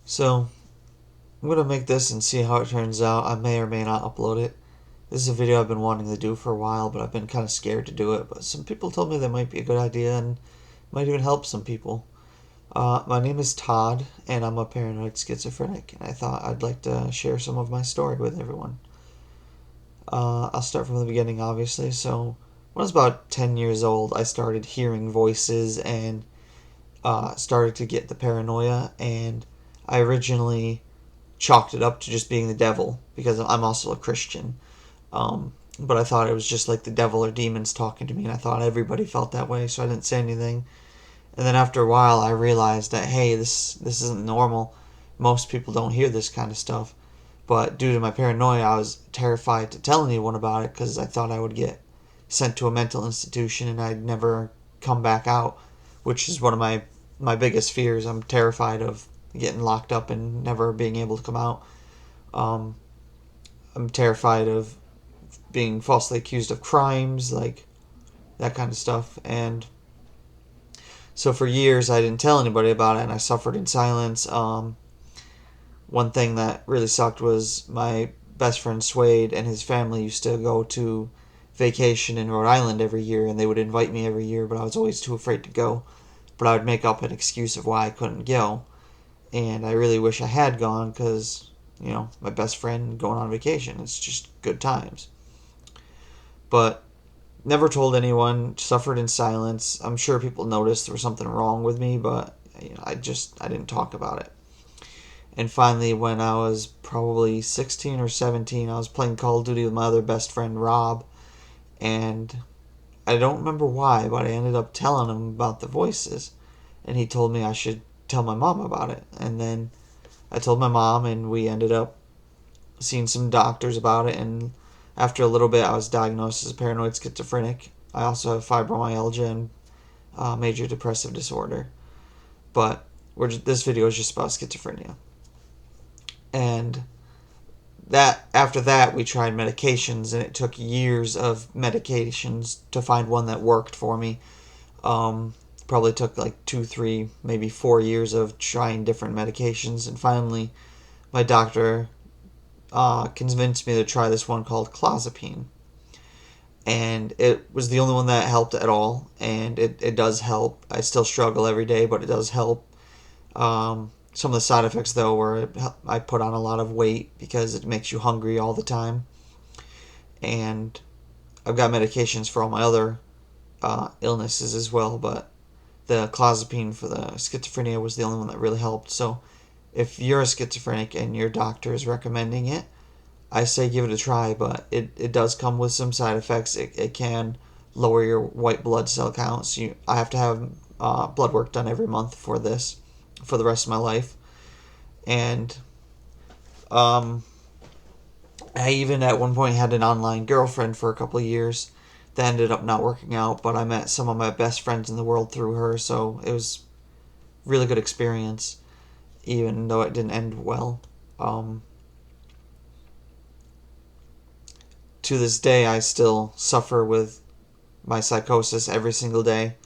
So, I'm gonna make this and see how it turns out. I may or may not upload it. This is a video I've been wanting to do for a while, but I've been kind of scared to do it. But some people told me that might be a good idea and might even help some people. My name is Todd, and I'm a paranoid schizophrenic, and I thought I'd like to share some of my story with everyone. I'll start from the beginning, obviously. So, when I was about 10 years old, I started hearing voices and started to get the paranoia, and I originally chalked it up to just being the devil because I'm also a Christian. But I thought it was just like the devil or demons talking to me, and I thought everybody felt that way, so I didn't say anything. And then after a while, I realized that hey, this isn't normal. Most people don't hear this kind of stuff. But due to my paranoia, I was terrified to tell anyone about it because I thought I would get sent to a mental institution and I'd never come back out, which is one of my biggest fears. I'm terrified of getting locked up and never being able to come out. Um, I'm terrified of being falsely accused of crimes, like that kind of stuff. And so for years, I didn't tell anybody about it, and I suffered in silence. One thing that really sucked was my best friend Swade and his family used to go to vacation in Rhode Island every year, and they would invite me every year, but I was always too afraid to go. But I would make up an excuse of why I couldn't go, and I really wish I had gone because, my best friend going on vacation. It's just good times. But never told anyone, suffered in silence. I'm sure people noticed there was something wrong with me, but I didn't talk about it. And finally, when I was probably 16 or 17, I was playing Call of Duty with my other best friend Rob, and I don't remember why, but I ended up telling him about the voices, and he told me I should tell my mom about it. And then I told my mom, and we ended up seeing some doctors about it. And after a little bit, I was diagnosed as paranoid schizophrenic. I also have fibromyalgia and major depressive disorder. But this video is just about schizophrenia. And that after that, we tried medications, and it took years of medications to find one that worked for me. Um, Probably took like 2, 3, maybe 4 years of trying different medications, and finally, my doctor convinced me to try this one called clozapine, and it was the only one that helped at all, and it does help. I still struggle every day, but it does help. Some of the side effects, though, were I put on a lot of weight because it makes you hungry all the time, and I've got medications for all my other illnesses as well, but the clozapine for the schizophrenia was the only one that really helped. So if you're a schizophrenic and your doctor is recommending it, I say give it a try, but it does come with some side effects. It can lower your white blood cell counts. I have to have blood work done every month for this for the rest of my life. And um, I even at one point had an online girlfriend for a couple of years that ended up not working out, but I met some of my best friends in the world through her, so it was really good experience, even though it didn't end well. Um, to this day, I still suffer with my psychosis every single day.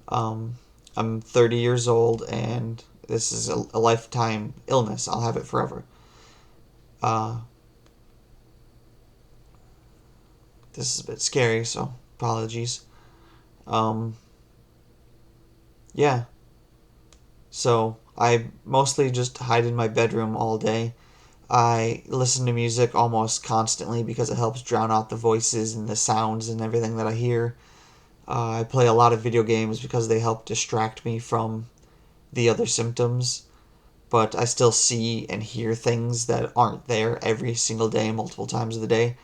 Um, I'm 30 years old, and this is a lifetime illness. I'll have it forever. Uh, this is a bit scary, so apologies. Um, yeah, so I mostly just hide in my bedroom all day. I listen to music almost constantly because it helps drown out the voices and the sounds and everything that I hear. I play a lot of video games because they help distract me from the other symptoms, but I still see and hear things that aren't there every single day, multiple times of the day.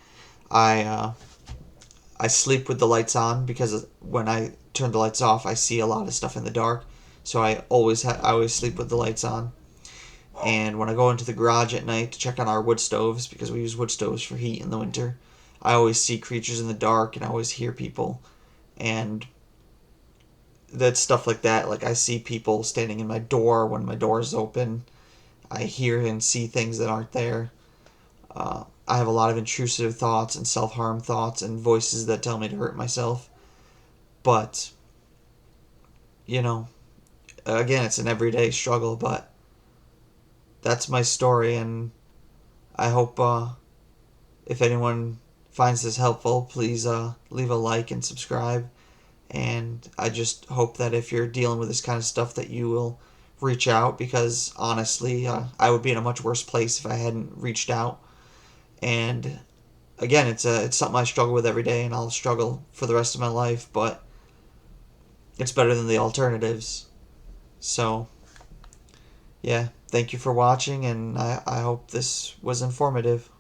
I I sleep with the lights on because when I turn the lights off, I see a lot of stuff in the dark. So I always sleep with the lights on. And when I go into the garage at night to check on our wood stoves, because we use wood stoves for heat in the winter, I always see creatures in the dark and I always hear people. And that's stuff like that. Like I see people standing in my door when my door is open. I hear and see things that aren't there. I have a lot of intrusive thoughts and self harm thoughts and voices that tell me to hurt myself. But, you know, again, it's an everyday struggle, but that's my story, and I hope if anyone finds this helpful, please leave a like and subscribe. And I just hope that if you're dealing with this kind of stuff, that you will reach out, because honestly, I would be in a much worse place if I hadn't reached out. And again, it's something I struggle with every day, and I'll struggle for the rest of my life. But it's better than the alternatives. So yeah, thank you for watching, and I hope this was informative.